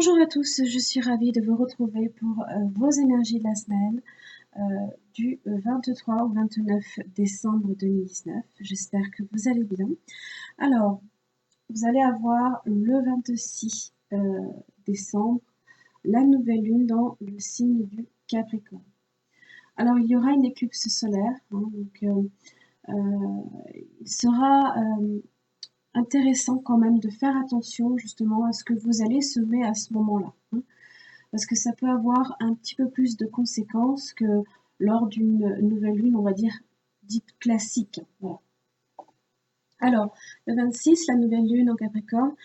Bonjour à tous, je suis ravie de vous retrouver pour vos énergies de la semaine du 23 au 29 décembre 2019. J'espère que vous allez bien. Alors, vous allez avoir le 26 décembre la nouvelle lune dans le signe du Capricorne. Alors, il y aura une éclipse solaire, donc il sera intéressant quand même de faire attention justement à ce que vous allez semer à ce moment-là. Parce que ça peut avoir un petit peu plus de conséquences que lors d'une nouvelle lune, on va dire, dite classique. Voilà. Alors, le 26, la nouvelle lune en Capricorne,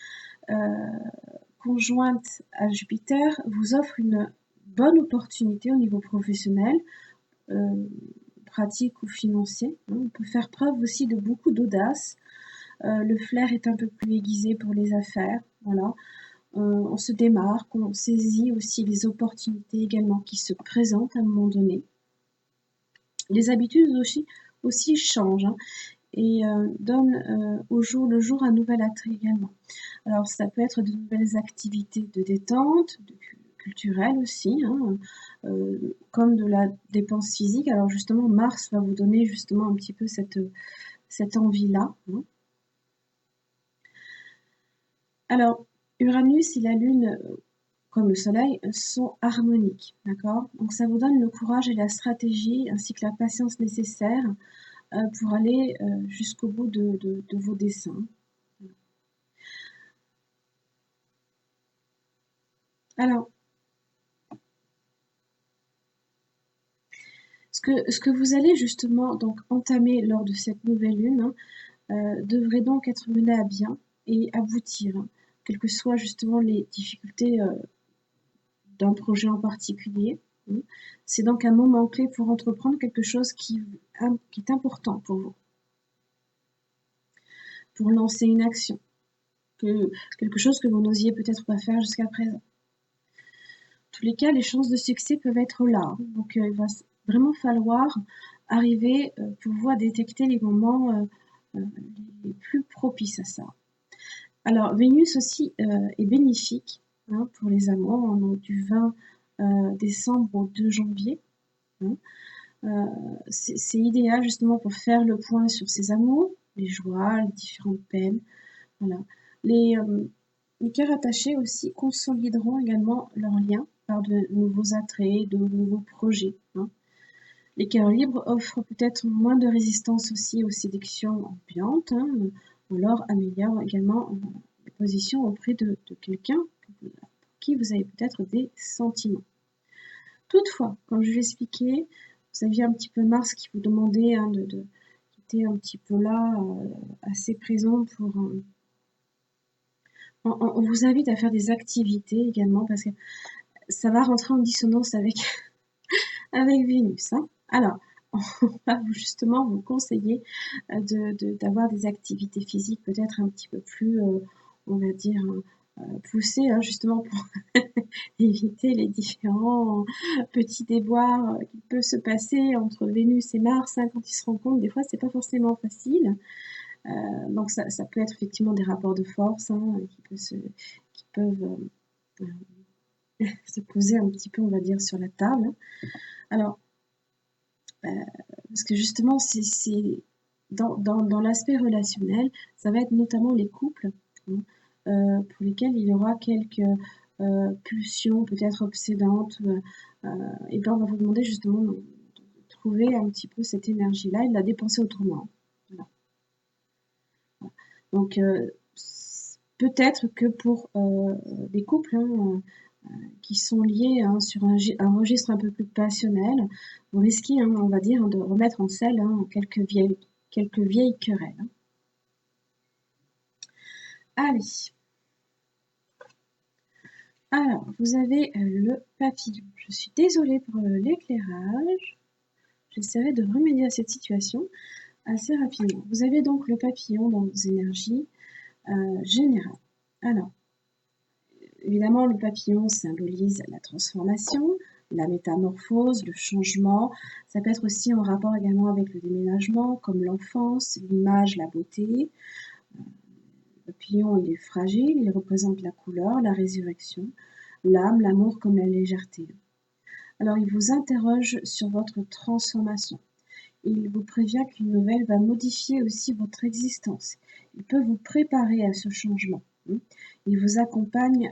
conjointe à Jupiter, vous offre une bonne opportunité au niveau professionnel, pratique ou financier. On peut faire preuve aussi de beaucoup d'audace. Le flair est un peu plus aiguisé pour les affaires. Voilà. On se démarque, on saisit aussi les opportunités également qui se présentent à un moment donné. Les habitudes aussi changent et donnent au jour le jour un nouvel attrait également. Alors ça peut être de nouvelles activités de détente, culturelles aussi, comme de la dépense physique. Alors justement, Mars va vous donner justement un petit peu cette envie-là. Alors, Uranus et la Lune, comme le Soleil, sont harmoniques, d'accord? Donc ça vous donne le courage et la stratégie, ainsi que la patience nécessaire pour aller jusqu'au bout de vos desseins. Alors, ce que vous allez justement donc entamer lors de cette nouvelle lune devrait donc être mené à bien et aboutir, quelles que soient justement les difficultés d'un projet en particulier. C'est donc un moment clé pour entreprendre quelque chose qui est important pour vous, pour lancer une action, quelque chose que vous n'osiez peut-être pas faire jusqu'à présent. En tous les cas, les chances de succès peuvent être là. Donc, il va vraiment falloir arriver pour pouvoir détecter les moments les plus propices à ça. Alors, Vénus aussi est bénéfique pour les amours, donc du 20 décembre au 2 janvier. C'est idéal justement pour faire le point sur ses amours, les joies, les différentes peines. Voilà. Les cœurs attachés aussi consolideront également leurs liens par de nouveaux attraits, de nouveaux projets. Les cœurs libres offrent peut-être moins de résistance aussi aux séductions ambiantes, ou alors améliorent également les positions auprès de quelqu'un pour qui vous avez peut-être des sentiments. Toutefois, comme je l'ai expliqué, vous aviez un petit peu Mars qui vous demandait qui était un petit peu là, assez présent pour... on vous invite à faire des activités également parce que ça va rentrer en dissonance avec, avec Vénus. Alors, on va justement vous conseiller d'avoir des activités physiques peut-être un petit peu plus, on va dire, poussées, justement pour éviter les différents petits déboires qui peuvent se passer entre Vénus et Mars quand ils se rencontrent. Des fois, c'est pas forcément facile. Donc ça peut être effectivement des rapports de force qui peuvent se poser un petit peu, on va dire, sur la table. Alors, parce que justement, c'est dans l'aspect relationnel, ça va être notamment les couples pour lesquels il y aura quelques pulsions peut-être obsédantes. Et bien on va vous demander justement de trouver un petit peu cette énergie-là et de la dépenser autrement. Voilà. Donc peut-être que pour des couples qui sont liés sur un registre un peu plus passionnel, vous risquez, on va dire, de remettre en selle quelques vieilles querelles. Allez. Alors, vous avez le papillon. Je suis désolée pour l'éclairage. J'essaierai de remédier à cette situation assez rapidement. Vous avez donc le papillon dans vos énergies générales. Alors, évidemment, le papillon symbolise la transformation, la métamorphose, le changement. Ça peut être aussi en rapport également avec le déménagement, comme l'enfance, l'image, la beauté. Le papillon, il est fragile, il représente la couleur, la résurrection. l'âme, l'amour comme la légèreté. Alors il vous interroge sur votre transformation. Il vous prévient qu'une nouvelle va modifier aussi votre existence. Il peut vous préparer à ce changement. Il vous accompagne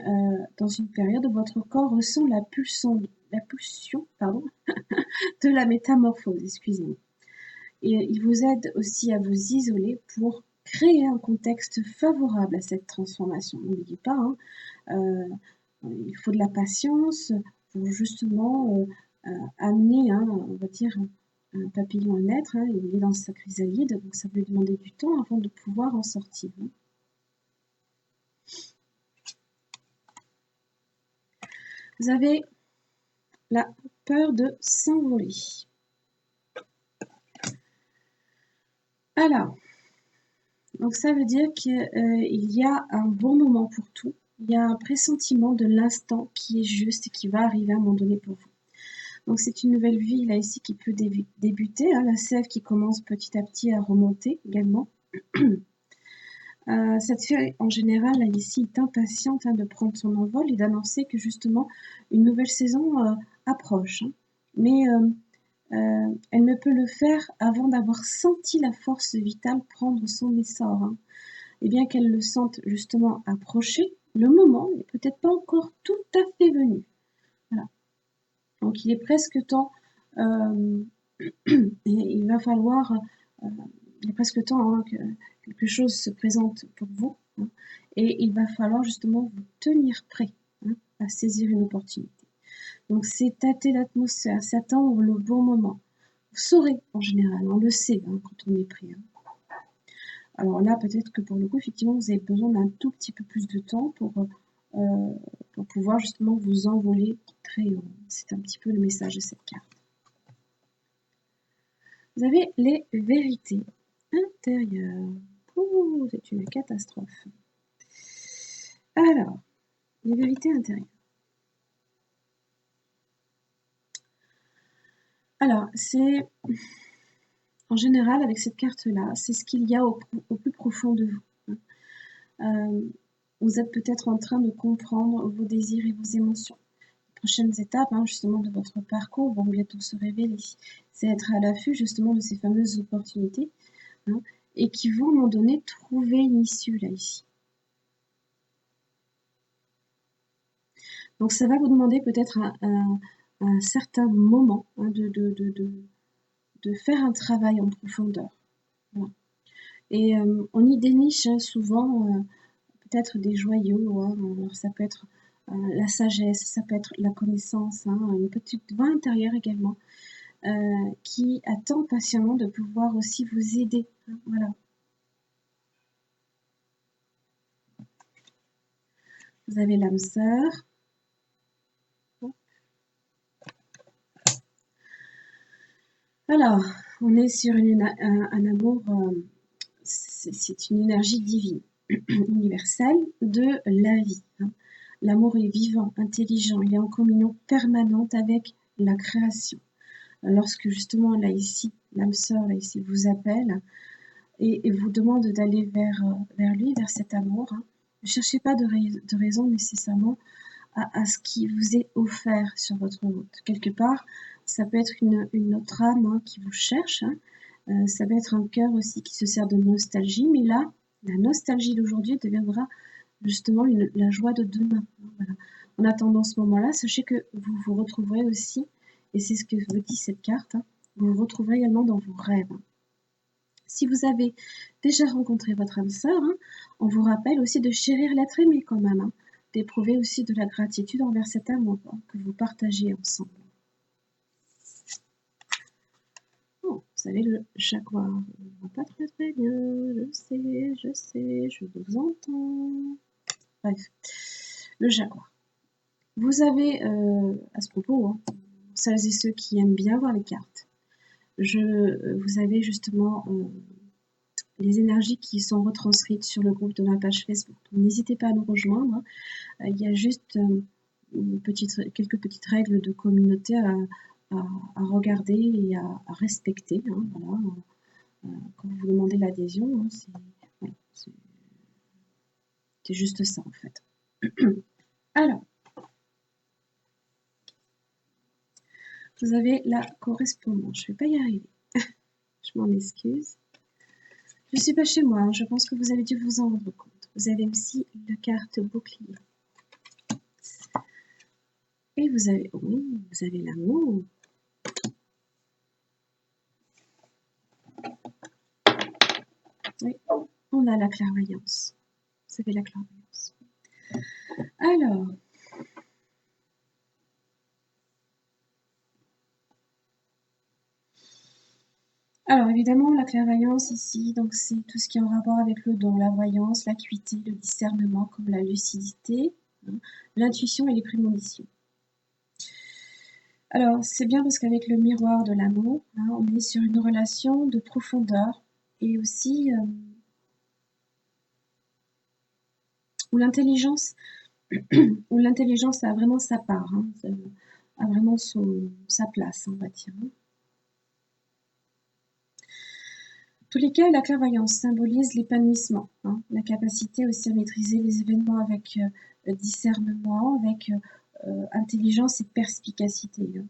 dans une période où votre corps ressent la pulsion de la métamorphose, excusez-moi. Et il vous aide aussi à vous isoler pour créer un contexte favorable à cette transformation. N'oubliez pas, il faut de la patience pour justement amener, on va dire, un papillon à naître. Il est dans sa chrysalide, donc ça peut lui demander du temps avant de pouvoir en sortir. Vous avez la peur de s'envoler. Alors, donc ça veut dire qu'il y a un bon moment pour tout. Il y a un pressentiment de l'instant qui est juste et qui va arriver à un moment donné pour vous. Donc c'est une nouvelle vie là ici qui peut débuter. La sève qui commence petit à petit à remonter également. Cette fée en général là ici est impatiente de prendre son envol et d'annoncer que justement une nouvelle saison approche. Mais elle ne peut le faire avant d'avoir senti la force vitale prendre son essor. Et bien qu'elle le sente justement approcher, le moment n'est peut-être pas encore tout à fait venu. Voilà. Donc il est presque temps, et il va falloir, il est presque temps que quelque chose se présente pour vous, et il va falloir justement vous tenir prêt à saisir une opportunité. Donc c'est tâter l'atmosphère, c'est attendre le bon moment. Vous saurez en général, on le sait quand on est prêt. Alors là, peut-être que pour le coup, effectivement, vous avez besoin d'un tout petit peu plus de temps pour pouvoir justement vous envoler très haut. C'est un petit peu le message de cette carte. Vous avez les vérités intérieures. Ouh, c'est une catastrophe. Alors, les vérités intérieures. Alors, c'est en général avec cette carte-là, c'est ce qu'il y a au plus profond de vous. Vous êtes peut-être en train de comprendre vos désirs et vos émotions. Les prochaines étapes, justement, de votre parcours vont bientôt se révéler. C'est être à l'affût, justement, de ces fameuses opportunités et qui vont, à un moment donné, trouver une issue, là, ici. Donc, ça va vous demander peut-être un certain moment de faire un travail en profondeur. Voilà. Et on y déniche souvent peut-être des joyaux. Alors ça peut être la sagesse, ça peut être la connaissance, une petite voix intérieure également qui attend patiemment de pouvoir aussi vous aider. Voilà. Vous avez l'âme sœur. Alors, on est sur un amour, c'est une énergie divine, universelle de la vie. L'amour est vivant, intelligent, il est en communion permanente avec la création. Lorsque justement, là ici, l'âme sœur, là ici, vous appelle et vous demande d'aller vers lui, vers cet amour, ne cherchez pas de raison nécessairement à ce qui vous est offert sur votre route. Quelque part, ça peut être une autre âme qui vous cherche, ça peut être un cœur aussi qui se sert de nostalgie, mais là, la nostalgie d'aujourd'hui deviendra justement la joie de demain. Voilà. En attendant ce moment-là, sachez que vous vous retrouverez aussi, et c'est ce que vous dit cette carte, vous vous retrouverez également dans vos rêves. Si vous avez déjà rencontré votre âme sœur, on vous rappelle aussi de chérir l'être aimé quand même, d'éprouver aussi de la gratitude envers cet amour que vous partagez ensemble. Oh, vous avez le jaguar. On va pas très bien, je sais, je vous entends. Bref, le jaguar. Vous avez, à ce propos, celles et ceux qui aiment bien voir les cartes, vous avez justement les énergies qui sont retranscrites sur le groupe de ma page Facebook. N'hésitez pas à nous rejoindre. Il y a juste quelques petites règles de communauté à regarder et à respecter. Voilà. Quand vous demandez l'adhésion, c'est juste ça en fait. Alors, vous avez la correspondance. Je ne vais pas y arriver. Je m'en excuse. Je ne suis pas chez moi, hein. Je pense que vous avez dû vous en rendre compte. Vous avez aussi la carte bouclier. Et vous avez, oui, vous avez l'amour. Oui, on a la clairvoyance. Vous avez la clairvoyance. Alors évidemment, la clairvoyance ici, donc c'est tout ce qui est en rapport avec le don, la voyance, l'acuité, le discernement, comme la lucidité, hein, l'intuition et les prémonitions. Alors c'est bien parce qu'avec le miroir de l'amour, hein, on est sur une relation de profondeur et aussi où l'intelligence a vraiment sa part, hein, a vraiment sa place, on va dire. En tous les cas, la clairvoyance symbolise l'épanouissement, hein, la capacité aussi à maîtriser les événements avec discernement, avec intelligence et perspicacité. Hein.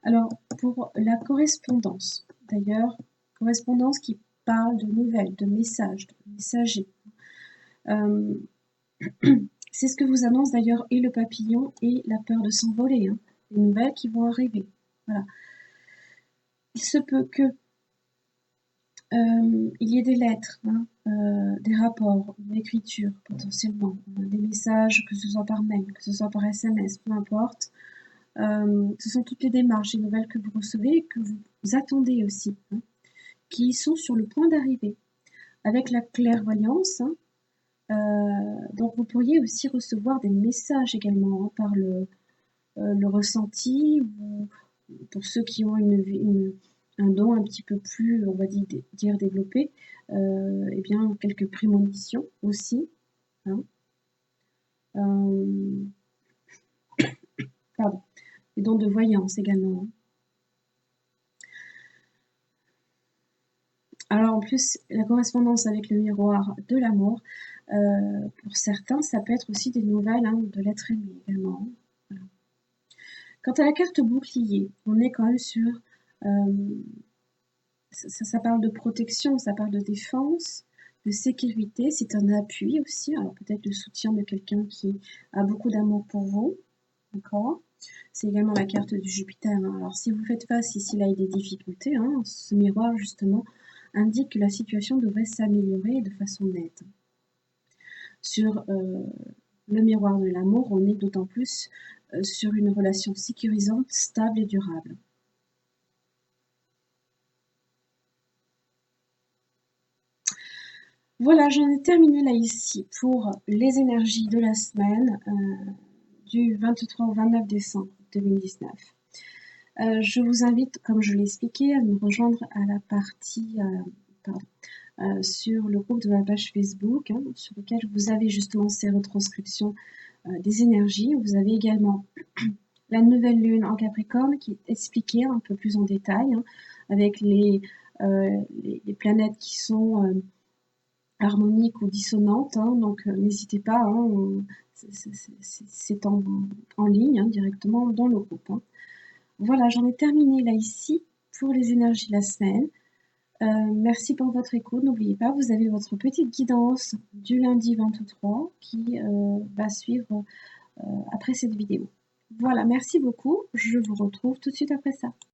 Alors, pour la correspondance, d'ailleurs, correspondance qui parle de nouvelles, de messages, de messagers. C'est ce que vous annonce d'ailleurs et le papillon et la peur de s'envoler, hein, les nouvelles qui vont arriver. Voilà. Il se peut que il y ait des lettres, hein, des rapports, une écriture potentiellement, des messages, que ce soit par mail, que ce soit par SMS, peu importe. Ce sont toutes les démarches et nouvelles que vous recevez et que vous attendez aussi, hein, qui sont sur le point d'arriver. Avec la clairvoyance, hein, donc vous pourriez aussi recevoir des messages également, hein, par le ressenti, ou pour ceux qui ont un don un petit peu plus, on va dire développé, eh bien quelques prémonitions aussi. Hein. Pardon, des dons de voyance également. Hein. Alors en plus, la correspondance avec le miroir de l'amour, pour certains, ça peut être aussi des nouvelles, hein, de l'être aimé également. Voilà. Quant à la carte bouclier, on est quand même sur... ça parle de protection, ça parle de défense, de sécurité, c'est un appui aussi, alors peut-être le soutien de quelqu'un qui a beaucoup d'amour pour vous, d'accord. C'est également la carte du Jupiter. Hein. Alors si vous faites face ici là à des difficultés, hein, ce miroir justement indique que la situation devrait s'améliorer de façon nette. Sur le miroir de l'amour, on est d'autant plus sur une relation sécurisante, stable et durable. Voilà, j'en ai terminé là ici pour les énergies de la semaine du 23 au 29 décembre 2019. Je vous invite, comme je l'ai expliqué, à me rejoindre à la partie sur le groupe de ma page Facebook, hein, sur lequel vous avez justement ces retranscriptions des énergies. Vous avez également la nouvelle lune en Capricorne qui est expliquée un peu plus en détail, hein, avec les planètes qui sont harmoniques ou dissonantes. Hein, donc n'hésitez pas, hein, c'est en ligne, hein, directement dans le groupe. Hein. Voilà, j'en ai terminé là ici pour les énergies de la semaine. Merci pour votre écoute. N'oubliez pas, vous avez votre petite guidance du lundi 23 qui va suivre après cette vidéo. Voilà, merci beaucoup. Je vous retrouve tout de suite après ça.